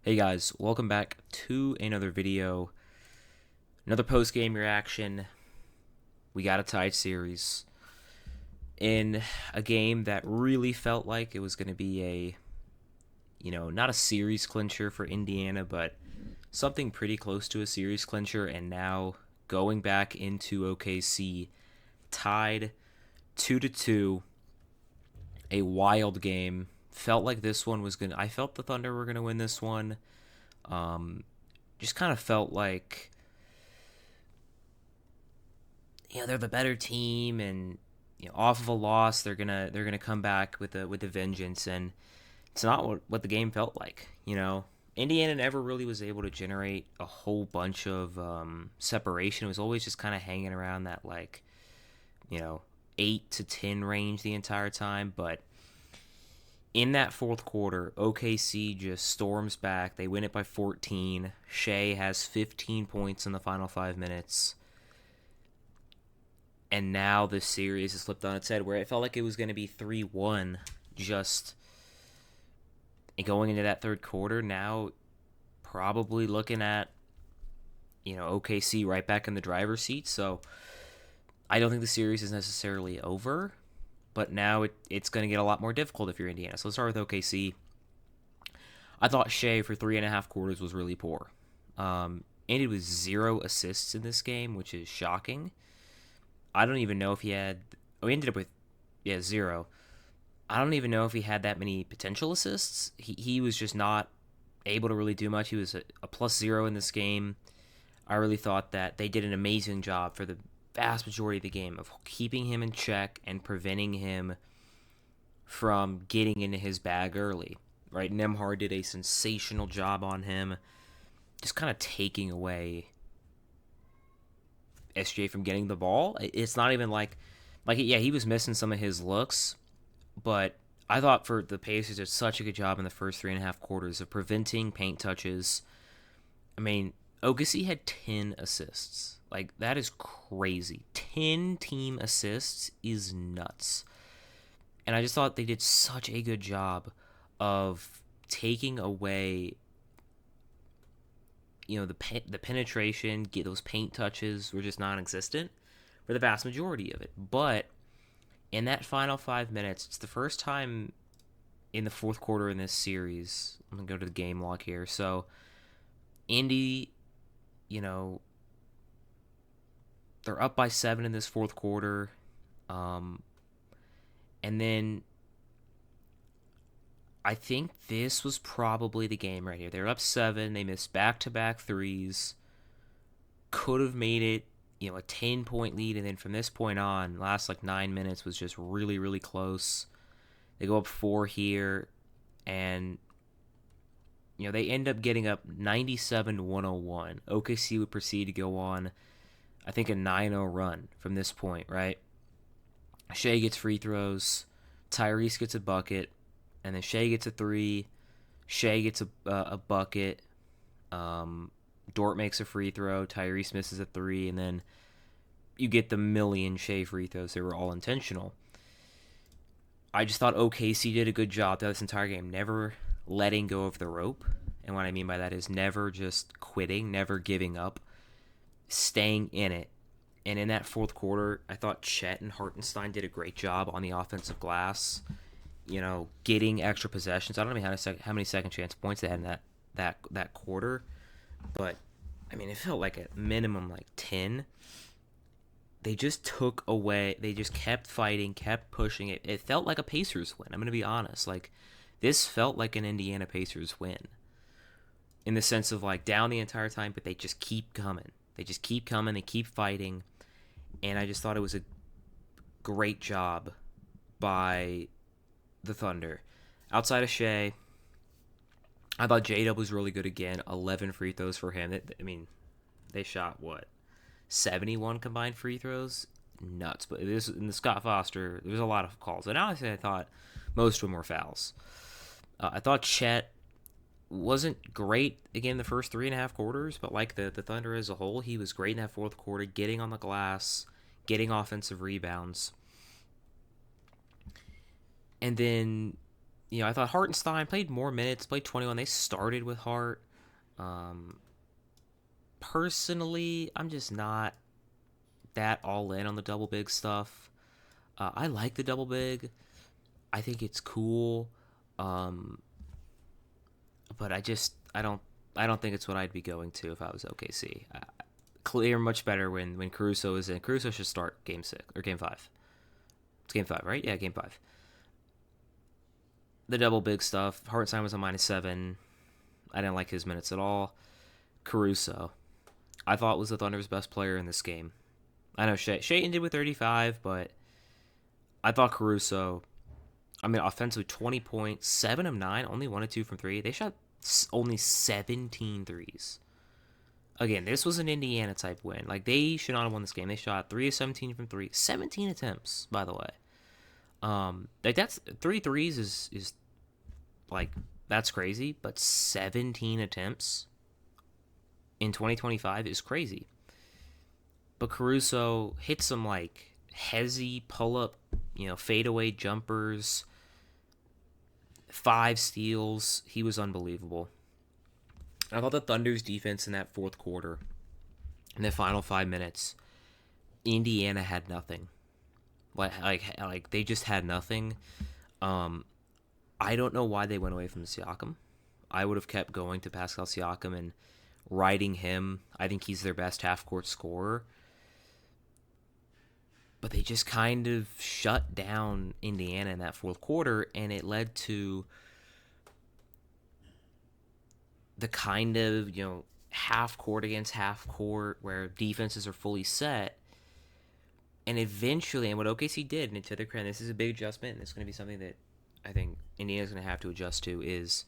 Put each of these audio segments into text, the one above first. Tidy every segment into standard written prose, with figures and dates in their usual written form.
Hey guys, welcome back to another video, another post-game reaction. We got a tied series in a game that really felt like it was going to be not a series clincher for Indiana, but something pretty close to a series clincher. And now going back into OKC, tied 2-2, a wild game. Felt like this one was I felt the Thunder were gonna win this one. Um, just kind of felt like they're the better team, and off of a loss they're gonna come back with a vengeance, and it's not what the game felt like. Indiana never really was able to generate a whole bunch of separation. It was always just kind of hanging around that, like, you know 8 to 10 range the entire time. But in that fourth quarter, OKC just storms back. They win it by 14. Shea has 15 points in the final 5 minutes, and now this series has flipped on its head, where it felt like it was going to be 3-1 just going into that third quarter. Now probably looking at OKC right back in the driver's seat. So I don't think the series is necessarily over, but now it's going to get a lot more difficult if you're Indiana. So let's start with OKC. I thought Shea for 3.5 quarters was really poor. Ended with 0 assists in this game, which is shocking. I don't even know if he had. Oh, he ended up with, yeah, 0. I don't even know if he had that many potential assists. He was just not able to really do much. He was a +0 in this game. I really thought that they did an amazing job for the vast majority of the game of keeping him in check and preventing him from getting into his bag early. Right, Nembhard did a sensational job on him, just kind of taking away SJ from getting the ball. It's not even like yeah, he was missing some of his looks, but I thought for the Pacers did such a good job in the first 3.5 quarters of preventing paint touches. I mean, OKC had 10 assists. Like, that is crazy. 10 team assists is nuts. And I just thought they did such a good job of taking away, the penetration, get those paint touches were just non-existent for the vast majority of it. But in that final 5 minutes, it's the first time in the fourth quarter in this series. I'm gonna go to the game log here. So Indy, you know, they're up by 7 in this fourth quarter, um, and then I think this was probably the game right here. They're up 7. They missed back-to-back threes. Could have made it, a 10-point lead, and then from this point on, last like 9 minutes was just really, really close. They go up 4 here, and they end up getting up 97-101. OKC would proceed to go on, I think, a 9-0 run from this point, right? Shea gets free throws, Tyrese gets a bucket, and then Shea gets a 3. Shea gets a bucket. Dort makes a free throw. Tyrese misses a 3, and then you get the million Shea free throws. They were all intentional. I just thought OKC did a good job throughout this entire game, never letting go of the rope. And what I mean by that is never just quitting, never giving up, staying in it. And in that fourth quarter, I thought Chet and Hartenstein did a great job on the offensive glass, getting extra possessions. I don't know how many second chance points they had in that quarter, but I mean, it felt like a minimum like 10. They just took away. They just kept fighting, kept pushing it. It felt like a Pacers win. I'm gonna be honest. Like, this felt like an Indiana Pacers win in the sense of, like, down the entire time, but they just keep coming. They just keep coming. They keep fighting, and I just thought it was a great job by the Thunder. Outside of Shea, I thought J-Dub was really good again. 11 free throws for him. I mean, they shot, what, 71 combined free throws? Nuts. But this in the Scott Foster, there was a lot of calls. And honestly, I thought most of them were fouls. I thought Chet wasn't great again the first 3.5 quarters, but like the Thunder as a whole, he was great in that fourth quarter, getting on the glass, getting offensive rebounds. And then, I thought Hartenstein played more minutes, played 21. They started with Hart. Um, Personally, I'm just not that all in on the double big stuff. I like the double big. I think it's cool. Um, but I don't think it's what I'd be going to if I was OKC. Clear much better when Caruso is in. Caruso should start game 6 or game 5. It's game 5, right? Yeah, game 5. The double big stuff. Hartenstein was a -7. I didn't like his minutes at all. Caruso, I thought was the Thunder's best player in this game. I know Shea ended with 35, but I thought Caruso. I mean, offensively, 20 points, 7 of 9, only 1 of 2 from 3. They shot only 17 threes. Again, this was an Indiana type win. Like, they should not have won this game. They shot 3 of 17 from 3. 17 attempts, by the way. Like, that's 3 threes is like, that's crazy, but 17 attempts in 2025 is crazy. But Caruso hit some, like, hezzy pull-up, fadeaway jumpers, 5 steals. He was unbelievable. I thought the Thunder's defense in that fourth quarter, in the final 5 minutes, Indiana had nothing. Like they just had nothing. I don't know why they went away from Siakam. I would have kept going to Pascal Siakam and riding him. I think he's their best half-court scorer. But they just kind of shut down Indiana in that fourth quarter, and it led to the kind of, half court against half court where defenses are fully set. And eventually, and what OKC did, and to their credit, this is a big adjustment, and it's going to be something that I think Indiana's going to have to adjust to, is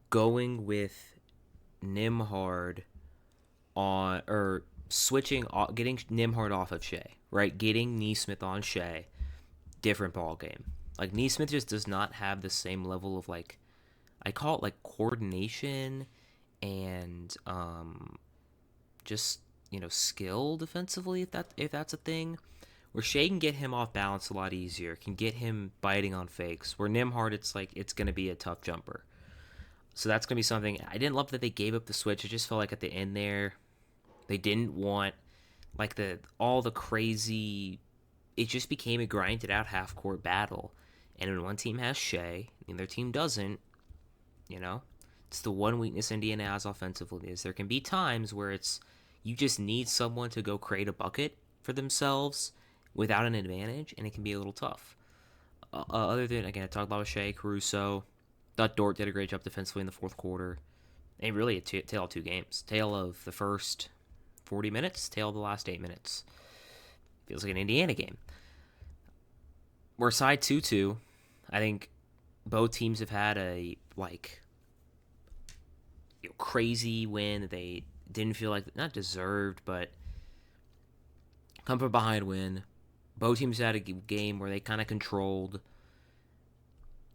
going with Nembhard on, or switching, getting Nembhard off of Shea, right? Getting Nesmith on Shea, different ball game. Like, Nesmith just does not have the same level of, like, I call it, like, coordination and just, skill defensively, if that's a thing. Where Shea can get him off balance a lot easier, can get him biting on fakes. Where Nembhard, it's like, it's going to be a tough jumper. So that's going to be something. I didn't love that they gave up the switch. It just felt like at the end there, they didn't want, like, all the crazy. It just became a grinded out half court battle. And when one team has Shea and the other team doesn't, it's the one weakness Indiana has offensively, is there can be times where it's you just need someone to go create a bucket for themselves without an advantage, and it can be a little tough. Other than, again, I talked about Shea, Caruso. Thought Dort did a great job defensively in the fourth quarter. And really a tale of 2 games. Tale of the first 40 minutes, tale of the last 8 minutes. Feels like an Indiana game. We're side 2-2. I think both teams have had a, like, crazy win that they didn't feel like, not deserved, but come from behind win. Both teams had a game where they kind of controlled,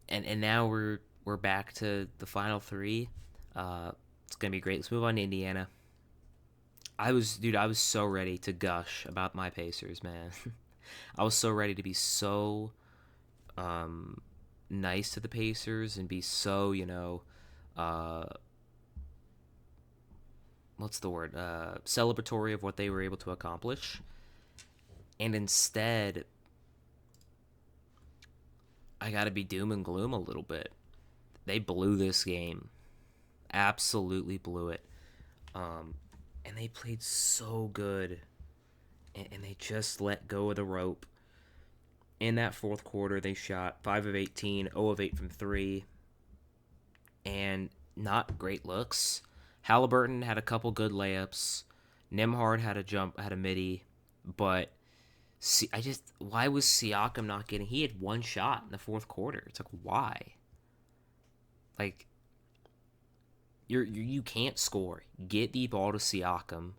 and now we're back to the final 3. It's gonna be great. Let's move on to Indiana. I was so ready to gush about my Pacers, man. I was so ready to be so nice to the Pacers and be so, what's the word? Celebratory of what they were able to accomplish. And instead, I gotta be doom and gloom a little bit. They blew this game. Absolutely blew it. And they played so good. And they just let go of the rope. In that fourth quarter, they shot 5 of 18, 0 of 8 from 3. And not great looks. Halliburton had a couple good layups. Nembhard had a midi. But why was Siakam not getting? He had 1 shot in the fourth quarter. It's like, why? Like, you can't score. Get the ball to Siakam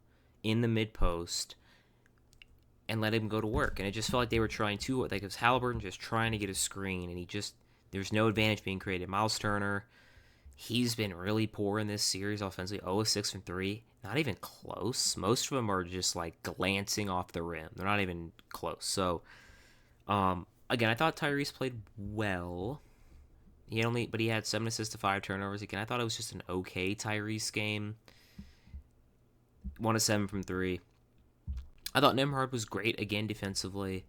in the mid post and let him go to work. And it just felt like they were trying to, like, it was Halliburton just trying to get a screen, and there's no advantage being created. Miles Turner, he's been really poor in this series offensively. 0 of 6 from 3. Not even close. Most of them are just, like, glancing off the rim. They're not even close. So, again, I thought Tyrese played well. But he had 7 assists to 5 turnovers. Again, I thought it was just an okay Tyrese game. 1 of 7 from three. I thought Nembhard was great again defensively.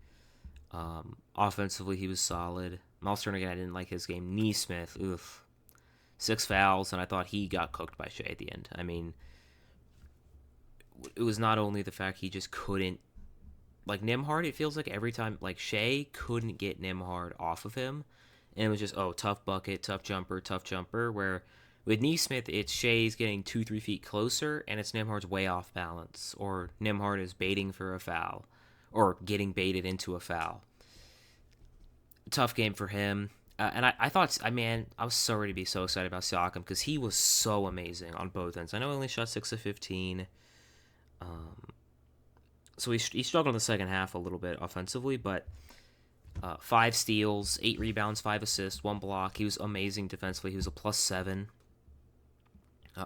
Offensively, he was solid. Miles Turner again, I didn't like his game. Neesmith, oof, 6 fouls, and I thought he got cooked by Shea at the end. I mean, it was not only the fact he just couldn't, like Nembhard. It feels like every time like Shea couldn't get Nembhard off of him, and it was just tough bucket, tough jumper. Where with Neesmith, it's Shea's getting 2-3 feet closer, and it's Nembhard's way off balance, or Nembhard is baiting for a foul, or getting baited into a foul. Tough game for him. And I thought, I was so ready to be so excited about Siakam because he was so amazing on both ends. I know he only shot 6 of 15. So he struggled in the second half a little bit offensively, but 5 steals, 8 rebounds, 5 assists, 1 block. He was amazing defensively. He was a +7.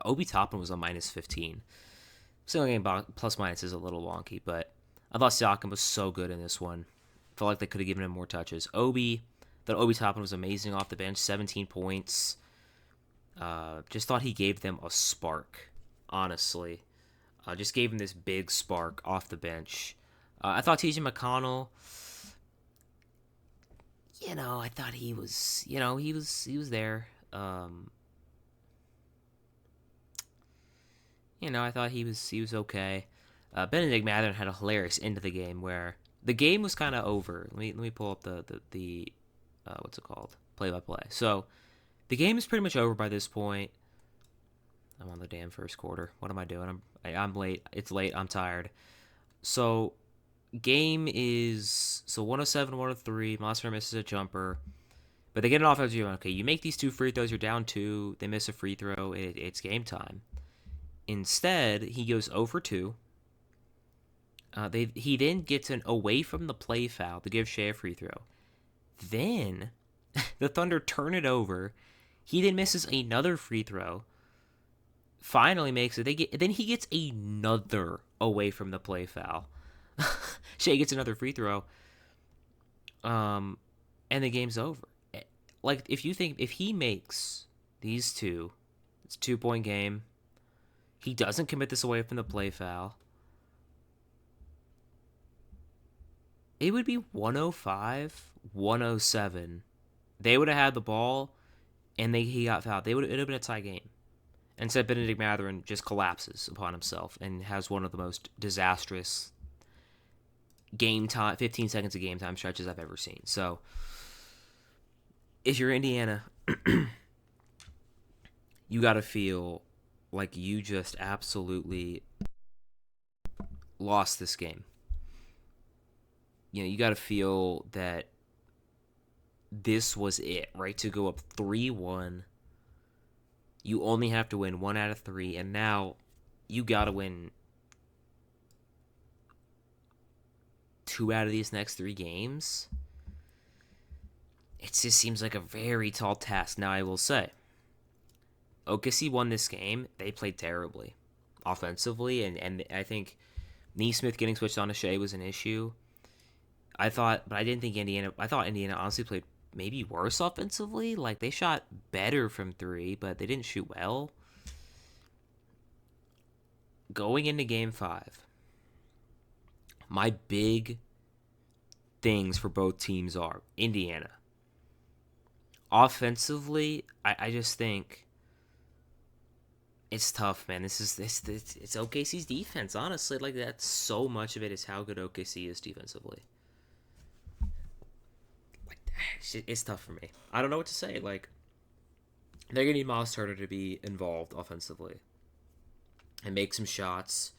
Obi Toppin was a -15. Single game plus minus is a little wonky, but I thought Siakam was so good in this one. Felt like they could have given him more touches. Obi Toppin was amazing off the bench, 17 points. Just thought he gave them a spark, honestly. Just gave him this big spark off the bench. I thought TJ McConnell, I thought he was, he was there. I thought he was okay. Benedict Mathurin had a hilarious end of the game where the game was kind of over. Let me pull up the what's it called, play-by-play. So the game is pretty much over by this point. I'm on the damn first quarter. What am I doing? I'm late. It's late. I'm tired. So game is 107, 103. Monster misses a jumper, but they get an offensive rebound. Okay, you make these 2 free throws. You're down 2. They miss a free throw. It's game time. Instead, he goes 0 for 2. He then gets an away from the play foul to give Shea a free throw. Then the Thunder turn it over. He then misses another free throw. Finally makes it. Then he gets another away from the play foul. Shea gets another free throw. And the game's over. Like if he makes these two, it's a 2-point game. He doesn't commit this away from the play foul. It would be 105, 107. They would have had the ball, and he got fouled. It would have been a tie game. Instead, Benedict Mathurin just collapses upon himself and has one of the most disastrous game time, 15 seconds of game time stretches I've ever seen. So, if you're Indiana, you got to feel like you just absolutely lost this game. You got to feel that this was it, right? To go up 3-1. You only have to win 1 out of 3, and now you got to win 2 out of these next 3 games. It just seems like a very tall task. Now, I will say, OKC won this game. They played terribly offensively, and I think Neesmith getting switched on to Shea was an issue. I thought Indiana honestly played maybe worse offensively. Like, they shot better from 3, but they didn't shoot well. Going into Game 5, my big things for both teams are Indiana. Offensively, I just think it's tough, man. It's OKC's defense, honestly. Like, that's so much of it is how good OKC is defensively. It's tough for me. I don't know what to say. Like, they're going to need Miles Turner to be involved offensively and make some shots.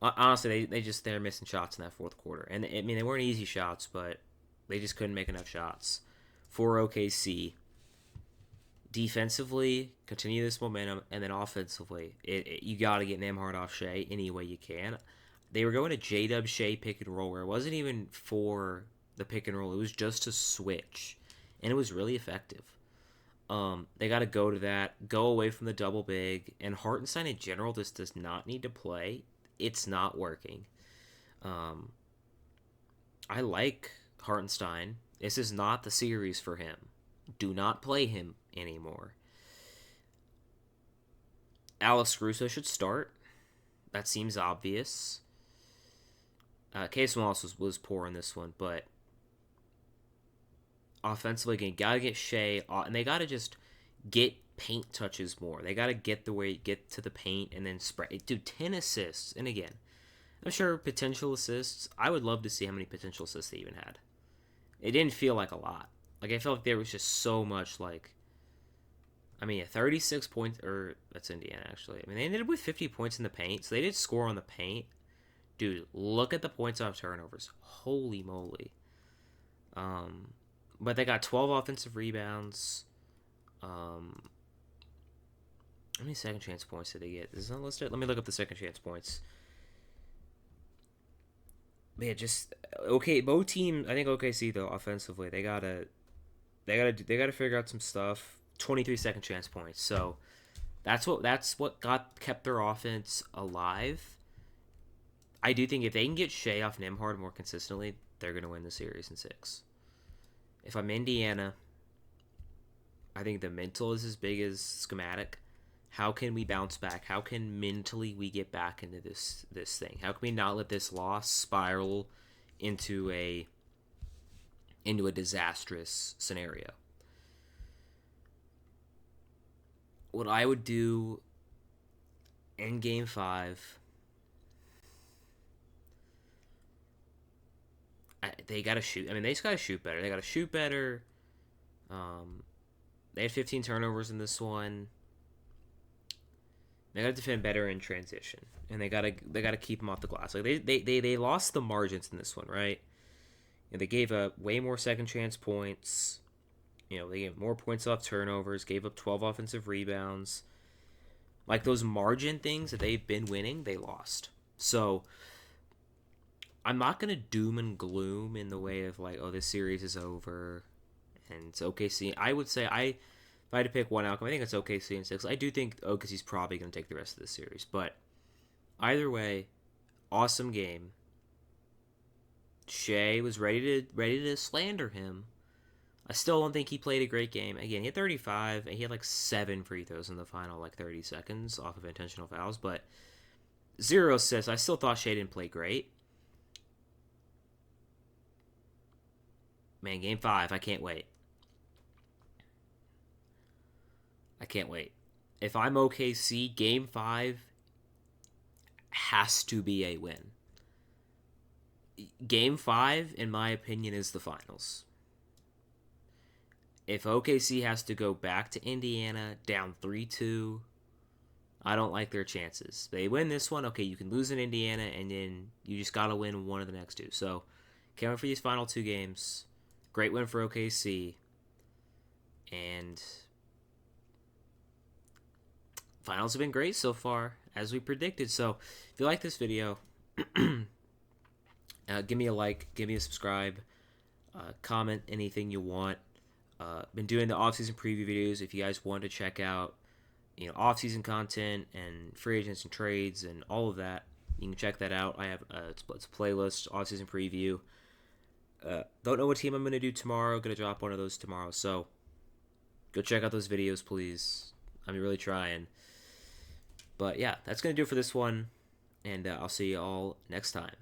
Honestly, they're missing shots in that fourth quarter. And, they weren't easy shots, but they just couldn't make enough shots. For OKC, defensively, continue this momentum, and then offensively, you got to get Nembhard off Shea any way you can. They were going to J-Dub Shea pick and roll, where it wasn't even for the pick and roll. It was just to switch, and it was really effective. They got to go to that, go away from the double big, and Hartenstein in general just does not need to play. It's not working. I like Hartenstein. This is not the series for him. Do not play him anymore. Alex Caruso should start. That seems obvious. Case Wallace was poor in this one, but offensively, again, gotta get Shea, and they gotta just get paint touches more. They gotta get to the paint and then spread. Dude, 10 assists, and again, I'm sure potential assists. I would love to see how many potential assists they even had. It didn't feel like a lot. Like I felt like there was just so much. Like, I mean, 36 points, or that's Indiana actually. I mean, they ended up with 50 points in the paint, so they did score on the paint. Dude, look at the points off turnovers. Holy moly. But they got 12 offensive rebounds. How many second chance points did they get? Is that listed? Let me look up the second chance points. Man, just okay. Both teams, I think OKC though offensively, they gotta figure out some stuff. 23 second chance points. So that's what kept their offense alive. I do think if they can get Shea off Nembhard more consistently, they're gonna win the series in 6. If I'm Indiana, I think the mental is as big as schematic. How can we bounce back? How can mentally we get back into this thing? How can we not let this loss spiral into a disastrous scenario? What I would do in Game 5, they got to shoot. I mean, they just got to shoot better. They got to shoot better. They had 15 turnovers in this one. They got to defend better in transition, and they gotta keep them off the glass. Like they lost the margins in this one, right? And they gave up way more second chance points. They gave more points off turnovers. Gave up 12 offensive rebounds. Like those margin things that they've been winning, they lost. So I'm not gonna doom and gloom in the way of like, oh, this series is over, and it's OKC. I would say if I had to pick one outcome, I think it's OKC in 6. I do think OKC's probably going to take the rest of the series. But either way, awesome game. Shea was ready to slander him. I still don't think he played a great game. Again, he had 35, and he had like 7 free throws in the final 30 seconds off of intentional fouls. But 0 assists. I still thought Shea didn't play great. Man, Game 5, I can't wait. I can't wait. If I'm OKC, Game 5 has to be a win. Game 5, in my opinion, is the finals. If OKC has to go back to Indiana down 3-2, I don't like their chances. They win this one, okay, you can lose in Indiana, and then you just got to win one of the next 2. So, can't wait for these final 2 games. Great win for OKC. And finals have been great so far, as we predicted. So, if you like this video, give me a like, give me a subscribe, comment anything you want. Been doing the offseason preview videos. If you guys want to check out, offseason content and free agents and trades and all of that, you can check that out. I have it's a playlist, offseason preview. Don't know what team I'm going to do tomorrow. Going to drop one of those tomorrow. So, go check out those videos, please. I'm really trying. But yeah, that's going to do it for this one, and I'll see you all next time.